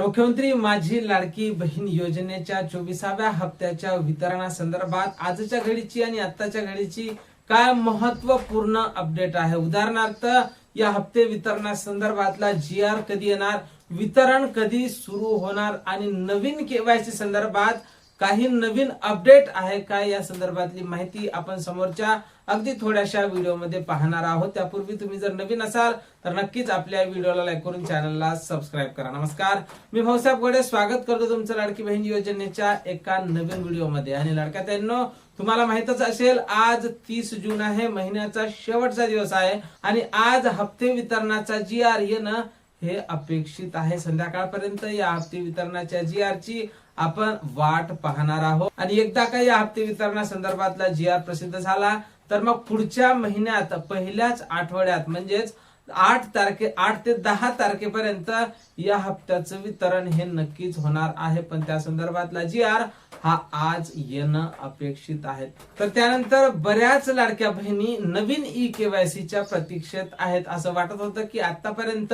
मुख्यमंत्री माझी लाडकी बहीण योजनेच्या 24व्या हप्त्याच्या वितरणासंदर्भात आजच्या घडीची आणि आत्ताच्या घडीची काय महत्त्वपूर्ण अपडेट आहे। उदाहरणार्थ या हप्ते वितरणासंदर्भातला GR कधी येणार, वितरण कधी सुरू होणार आणि नवीन केवायसी संदर्भात काही नवीन अपडेट आहे का, या संदर्भातली माहिती आपण समोरच्या अगदी थोड्याशा व्हिडिओमध्ये पाहणार आहोत। त्यापूर्वी तुम्ही जर नवीन असाल तर नक्कीच आपल्या व्हिडिओला लाईक करून चॅनलला सबस्क्राईब करा। नमस्कार, मी भाऊसाहेब गोडे स्वागत करतो तुमचं लाडकी बहीण योजनेच्या एका नवीन व्हिडिओमध्ये। आणि लाडक्या ताईंनो, तुम्हाला माहितच असेल आज 30 जून आहे, महिन्याचा शेवटचा दिवस आहे आणि आज हप्ते वितरणाचा GR येणं हे अपेक्षित आहे। संध्याकाळपर्यंत या हप्ते वितरणाच्या GR ची आपण वाट पाहणार आहोत आणि एकदा का या हप्ते वितरणा संदर्भातला GR प्रसिद्ध झाला तर मग पुढच्या महिन्यात पहिल्याच आठवड्यात म्हणजेच 8 ते 10 तारखेपर्यंत या हप्त्याचं वितरण हे नक्कीच होणार आहे। पण त्या संदर्भातला GR हा आज येणं अपेक्षित आहे। तर त्यानंतर बऱ्याच लाडक्या बहिणी नवीन ई-केवायसी च्या प्रतीक्षेत आहेत। असं वाटत होतं की आतापर्यंत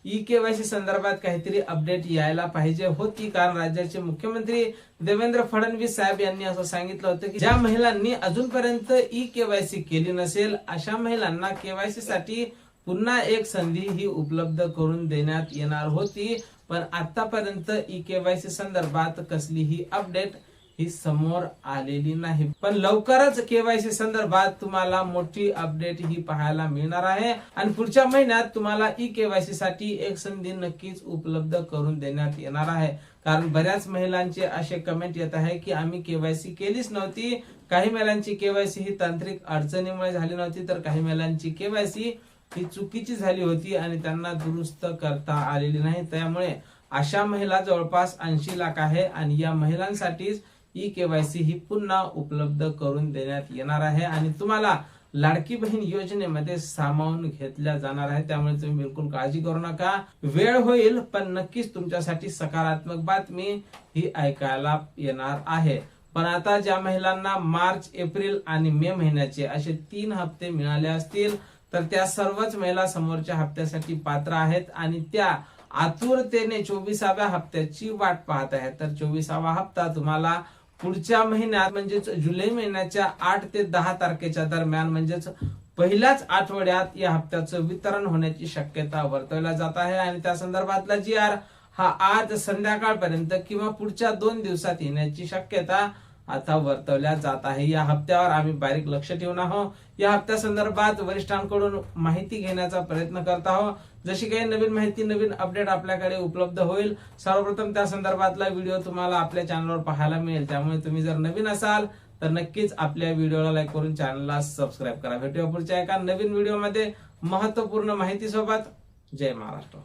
ई-केवायसी संदर्भात काहीतरी अपडेट यायला पाहिजे होती, कारण राज्याचे मुख्यमंत्री देवेंद्र फडणवीस साहेब यांनी असं सांगितलं होतं की ज्या महिलांनी अजूनपर्यंत ई-केवायसी केली नसेल अशा महिलांना केवायसी साठी पुन्हा एक संधी ही उपलब्ध करून देण्यात येणार होती। पण आतापर्यंत ई-केवायसी संदर्भात कसलीही अपडेट ही समोर आलेली नाही। पण लवकरच केवायसी संदर्भात तुम्हाला मोठी अपडेट ही पाहायला मिळणार आहे आणि पुढच्या महिन्यात तुम्हाला ई-केवायसी साठी एक संधी नक्कीच उपलब्ध करून देण्यात येणार आहे। कारण बऱ्याच महिलांचे असे कमेंट येत आहे की आम्ही केवायसी केलीच नव्हती, काही महिलांची केवायसी ही तांत्रिक अडचणीमुळे झाली नव्हती, तर काही महिलांची केवायसी ही चुकीची झाली होती आणि त्यांना दुरुस्त करता आलेली नाही। त्यामुळे अशा महिला जवळपास 80 लाख आहे आणि या महिलांसाठीच ई-केवायसी ही पुन्हा उपलब्ध करून देण्यात येणार आहे आणि तुम्हाला लाडकी बहीण योजनेमध्ये सामावून घेतल्या जाणार आहे। त्यामुळे तुम्ही बिलकुल काळजी करू नका, वेळ होईल पण नक्कीच तुमच्यासाठी सकारात्मक बातमी ही ऐकायला येणार आहे। पण आता ज्या महिलांना मार्च, एप्रिल आणि मे महिन्याचे असे 3 हप्ते मिळाले असतील तर त्या सर्वच महिला समोरच्या हप्त्यासाठी पात्र आहेत आणि त्या आतुरतेने 24व्या हप्त्याची वाट पाहत आहेत। तर 24वा हप्ता तुम्हाला पुढच्या महिन्यात म्हणजेच जुलै महिन्याच्या 8 ते 10 तारखेच्या दरम्यान म्हणजेच पहिल्याच आठवड्यात या हप्त्याचं वितरण होण्याची शक्यता वर्तवल्या जात आहे आणि त्या संदर्भातला GR हा आज संध्याकाळपर्यंत किंवा पुढच्या 2 दिवसात येण्याची शक्यता आता वर्तवल्या जात आहे। या हप्त्यावर आम्ही बारीक लक्ष ठेवून आहोत। या हप्त्या संदर्भात वरिष्ठांकडून माहिती घेण्याचा प्रयत्न करत आहोत। जशी काही नवीन माहिती, नवीन अपडेट आपल्याकडे उपलब्ध होईल सर्वप्रथम त्या संदर्भातला व्हिडिओ तुम्हाला आपल्या चॅनलवर पाहायला मिळेल। त्यामुळे तुम्ही जर नवीन असाल तर नक्कीच आपल्या व्हिडिओला लाईक करून चॅनलला सबस्क्राईब करा। भेटूया पुढच्या एका नवीन व्हिडिओमध्ये महत्त्वपूर्ण माहिती सोबत। जय महाराष्ट्र।